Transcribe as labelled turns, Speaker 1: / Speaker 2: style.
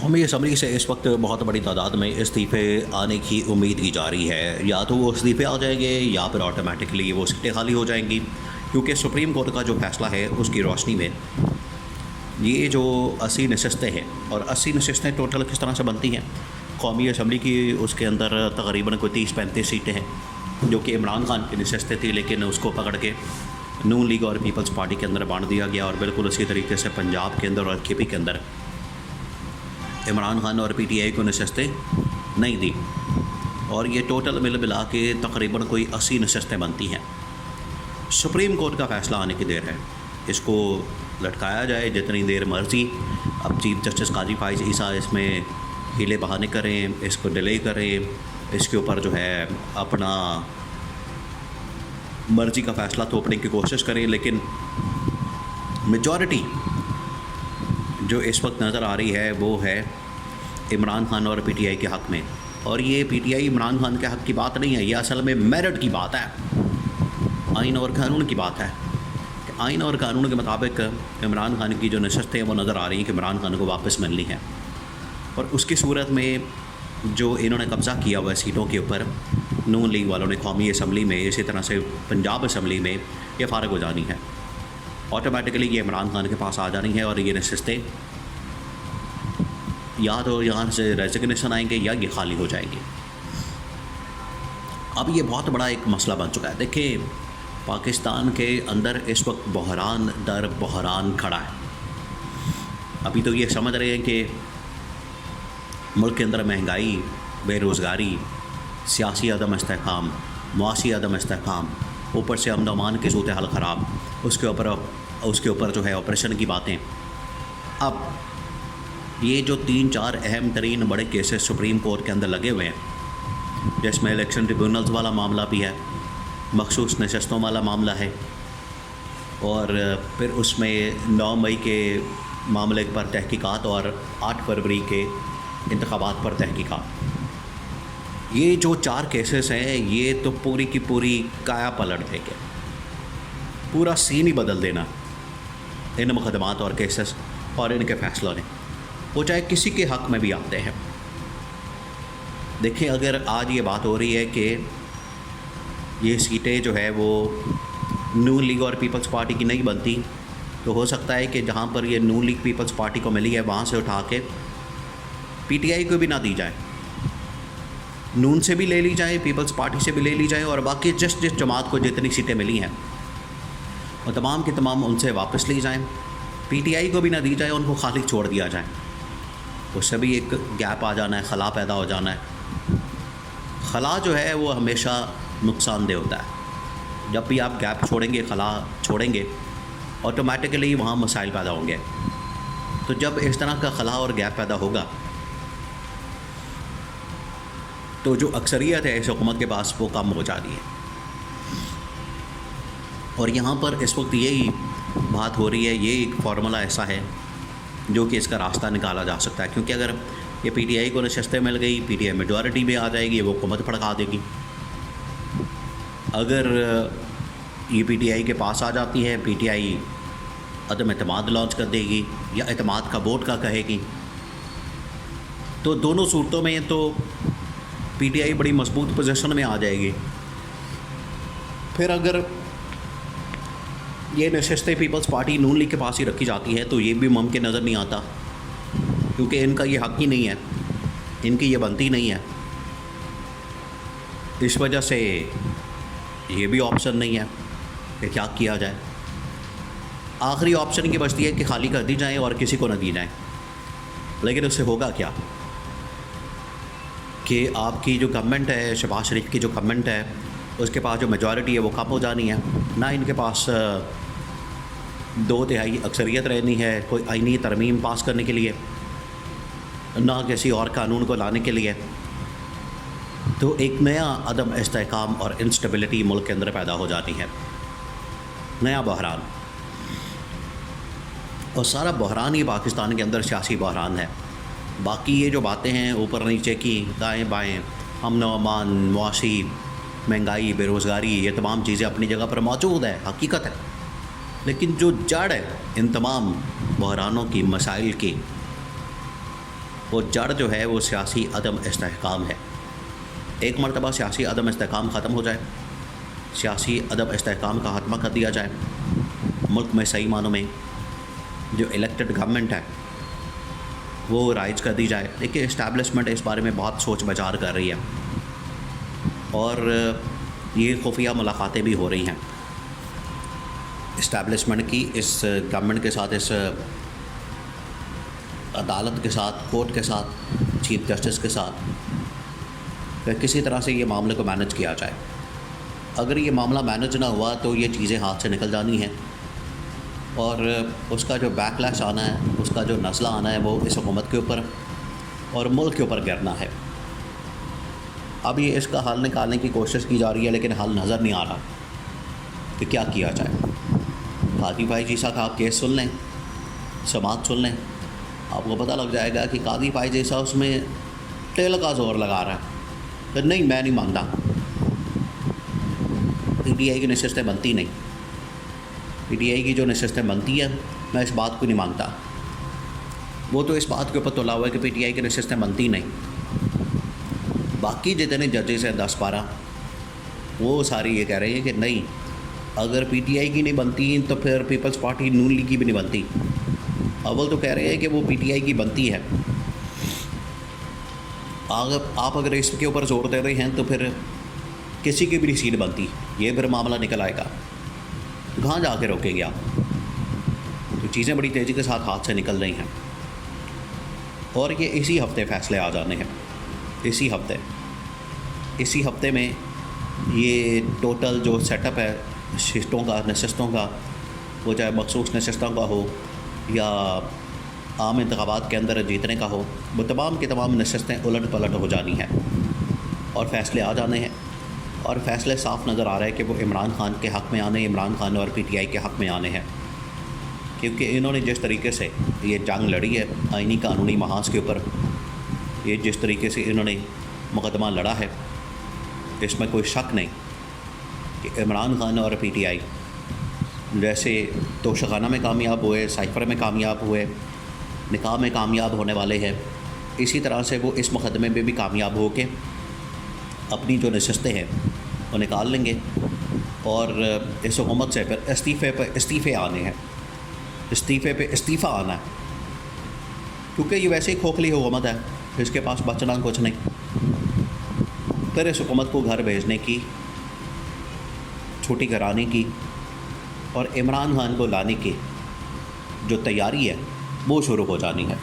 Speaker 1: कौमी असम्बली से इस वक्त बहुत बड़ी तादाद में इस्तीफ़े आने की उम्मीद की जा रही है। या तो वो इस्तीफ़े आ जाएंगे या फिर ऑटोमेटिकली वो सीटें खाली हो जाएंगी, क्योंकि सुप्रीम कोर्ट का जो फ़ैसला है उसकी रोशनी में ये जो 80 नशस्तें हैं, और 80 नशस्तें टोटल किस तरह से बनती हैं। कौमी असम्बली की उसके अंदर तकरीबन कोई 30-35 सीटें हैं जो कि इमरान खान की नशस्तें थी, लेकिन उसको पकड़ के नून लीग और पीपल्स पार्टी के अंदर बांट दिया गया। और बिल्कुल उसी तरीके से पंजाब के अंदर और KP के अंदर इमरान खान और PTI को नशस्तें नहीं दी, और ये टोटल मिला के तकरीबन कोई 80 नशस्तें बनती हैं। सुप्रीम कोर्ट का फ़ैसला आने की देर है, इसको लटकाया जाए जितनी देर मर्ज़ी। अब चीफ जस्टिस काजी फाइज़ ईसा इसमें हीले बहाने करें, इसको डिले करें, इसके ऊपर जो है अपना मर्ज़ी का फ़ैसला थोपने की कोशिश करें, लेकिन मेजॉरिटी जो इस वक्त नज़र आ रही है वो है इमरान खान और PTI के हक़ में। और ये PTI इमरान खान के हक़ की बात नहीं है, ये असल में मेरिट की बात है, आइन और कानून की बात है। आइन और कानून के मुताबिक इमरान खान की जो नशस्तें हैं वो नज़र आ रही हैं कि इमरान खान को वापस मिलनी है, और उसकी सूरत में जो इन्होंने कब्ज़ा किया हुआ है सीटों के ऊपर, नून लीग वालों ने कौमी असम्बली में, इसी तरह से पंजाब असम्बली में, ये फ़ारिग हो जानी है। ऑटोमेटिकली ये इमरान खान के पास आ जानी है, और ये नशस्तें या तो यहाँ से रेजिग्नेशन आएंगे या ये खाली हो जाएंगी। अब ये बहुत बड़ा एक मसला बन चुका है। देखिए, पाकिस्तान के अंदर इस वक्त बहरान दर बहरान खड़ा है। अभी तो ये समझ रहे हैं कि मुल्क के अंदर महंगाई, बेरोज़गारी, सियासी अदम इस्तेहकाम, मुआशी अदम इस्तेहकाम, ऊपर से अमन अमान की सूरत हाल ख़राब, उसके ऊपर जो है ऑपरेशन की बातें। अब ये जो 3-4 अहम तरीन बड़े केसेस सुप्रीम कोर्ट के अंदर लगे हुए हैं, जिसमें इलेक्शन ट्रिब्यूनल्स वाला मामला भी है, मखसूस नशस्तों वाला मामला है, और फिर उसमें 9 मई के मामले पर तहकीकात और 8 फरवरी के इंतखाबात पर तहकीकात। ये जो 4 केसेस हैं, ये तो पूरी की पूरी काया पलट देंगे, पूरा सीन ही बदल देना इन मुकदमात और केसेस और इनके फ़ैसलों ने, वो चाहे किसी के हक़ में भी आते हैं। देखिए, अगर आज ये बात हो रही है कि ये सीटें जो है वो नून लीग और पीपल्स पार्टी की नहीं बनती, तो हो सकता है कि जहाँ पर ये नून लीग पीपल्स पार्टी को मिली है वहाँ से उठा के PTI को भी ना दी जाए, नून से भी ले ली जाए, पीपल्स पार्टी से भी ले ली जाए, और बाकी जिस जमात को जितनी सीटें मिली हैं वो तमाम की तमाम उनसे वापस ली जाएँ। PTI को भी ना दी जाए, उनको खाली छोड़ दिया जाए। उससे भी एक गैप आ जाना है, खला पैदा हो जाना है। खला जो है वो हमेशा नुकसानदेह होता है। जब भी आप गैप छोड़ेंगे, खला छोड़ेंगे, ऑटोमेटिकली वहाँ मसाइल पैदा होंगे। तो जब इस तरह का खला और गैप पैदा होगा तो जो अक्सरियत है इस हुकूमत के पास वो कम हो जाती है। और यहाँ पर इस वक्त यही बात हो रही है, ये एक फार्मूला ऐसा है जो कि इसका रास्ता निकाला जा सकता है, क्योंकि अगर ये PTI को नशस्तें मिल गई, PTI मेजॉरिटी में आ जाएगी, वो हुकूमत भड़का देगी। अगर ये PTI के पास आ जाती है, PTI अदम एतमाद लॉन्च कर देगी या एतमाद का वोट का कहेगी, तो दोनों सूरतों में तो PTI बड़ी मजबूत पोजीशन में आ जाएगी। फिर अगर ये नशस्तें पीपल्स पार्टी नून लीग के पास ही रखी जाती है तो ये भी मुमकिन नज़र नहीं आता, क्योंकि इनका ये हक़ ही नहीं है, इनकी ये बनती नहीं है। इस वजह से ये भी ऑप्शन नहीं है कि क्या किया जाए। आखिरी ऑप्शन ये बचती है कि खाली कर दी जाए और किसी को न दी जाए। लेकिन उससे होगा क्या कि आपकी जो गवर्नमेंट है, शहबाज शरीफ की जो गवर्नमेंट है, उसके पास जो मेजॉरिटी है वो कम हो जानी है। ना इनके पास 2/3 अक्सरियत रहनी है कोई आईनी तरमीम पास करने के लिए, ना किसी और कानून को लाने के लिए। तो एक नया अदम इस्तेहकाम और इंस्टेबिलिटी मुल्क के अंदर पैदा हो जाती है, नया बहरान। और सारा बहरान ही पाकिस्तान के अंदर सियासी बहरान है। बाकी ये जो बातें हैं ऊपर नीचे की, दाएँ बाएँ, अमन अमान, मुआशी, महंगाई, बेरोज़गारी, ये तमाम चीज़ें अपनी जगह पर मौजूद है, हकीकत है। लेकिन जो जड़ है इन तमाम बहरानों की, मसाइल की, वो जड़ जो है वो सियासी अदम इस्तेहकाम है। एक मरतबा सियासी अदम इस्तेहकाम ख़त्म हो जाए, सियासी अदम इस्तेहकाम का खात्मा कर दिया जाए, मुल्क में सही मानों में जो इलेक्टेड गवर्नमेंट है वो राइज कर दी जाए। देखिए इस्टेब्लिशमेंट इस बारे में बहुत सोच विचार कर रही है और ये खुफिया मुलाकातें भी हो रही हैं इस्टेब्लिशमेंट की इस गवर्नमेंट के साथ, इस अदालत के साथ, कोर्ट के साथ, चीफ जस्टिस के साथ, कि किसी तरह से ये मामले को मैनेज किया जाए। अगर ये मामला मैनेज ना हुआ तो ये चीज़ें हाथ से निकल जानी हैं और उसका जो बैकलैश आना है, उसका जो नस्ला आना है वो इस हुकूमत के ऊपर और मुल्क के ऊपर गिरना है। अब ये इसका हल निकालने की कोशिश की जा रही है लेकिन हल नज़र नहीं आ रहा कि क्या किया जाए। कादी भाई जैसा का आप केस सुन लें, समात सुन लें, आपको पता लग जाएगा कि कादी भाई जैसा उसमें तेल का जोर लगा रहा है। तो नहीं, मैं नहीं मानता, पीटीआई की नशिस्तें बनती नहीं, पीटीआई की जो नशिस्तें बनती है मैं इस बात को नहीं मानता। वो तो इस बात के ऊपर तोला हुआ है कि पीटीआई की नशिस्तें बनती नहीं। बाकी जितने जजेस हैं 10-12 वो सारे ये कह रहे हैं कि नहीं, अगर पीटीआई की नहीं बनती तो फिर पीपल्स पार्टी नून लीग की भी नहीं बनती। अव्वल तो कह रहे हैं कि वो पीटीआई की बनती है। आप अगर इसके ऊपर जोर दे रहे हैं तो फिर किसी की भी नहीं सीट बनती, ये फिर मामला निकल आएगा। कहाँ जाके रोकेंगे आप? तो चीज़ें बड़ी तेज़ी के साथ हाथ से निकल रही हैं और ये इसी हफ्ते फैसले आ जाने हैं। इसी हफ्ते में ये टोटल जो सेटअप है शिस्तों का, नशिस्तों का, वो चाहे मखसूस नशिस्तों का हो या आम इंतखाबात के अंदर जीतने का हो, वो तमाम की तमाम नशिस्तें उलट पलट हो जानी हैं और फैसले आ जाने हैं। और फैसले साफ नज़र आ रहा है कि वो इमरान खान के हक़ में आने, इमरान खान और पीटीआई के हक़ में आने हैं, क्योंकि इन्होंने जिस तरीके से ये जंग लड़ी है आइनी कानूनी महाज के ऊपर, ये जिस तरीके से इन्होंने मुकदमा लड़ा है, इसमें कोई शक नहीं कि इमरान खान और पीटीआई जैसे तोशाखाना में कामयाब हुए, साइफर में कामयाब हुए, निकाह में कामयाब होने वाले हैं, इसी तरह से वो इस मुकदमे में भी कामयाब हो के अपनी जो नशिस्तें हैं वो निकाल लेंगे और इस हुकूमत से फिर इस्तीफ़े आने हैं, इस्तीफ़े पे इस्तीफ़ा आना है, क्योंकि ये वैसे ही खोखली हुकूमत है, इसके पास बचना कुछ नहीं। फिर इस हुकूमत को घर भेजने की, छुट्टी कराने की और इमरान खान को लाने की जो तैयारी है वो शुरू हो जानी है।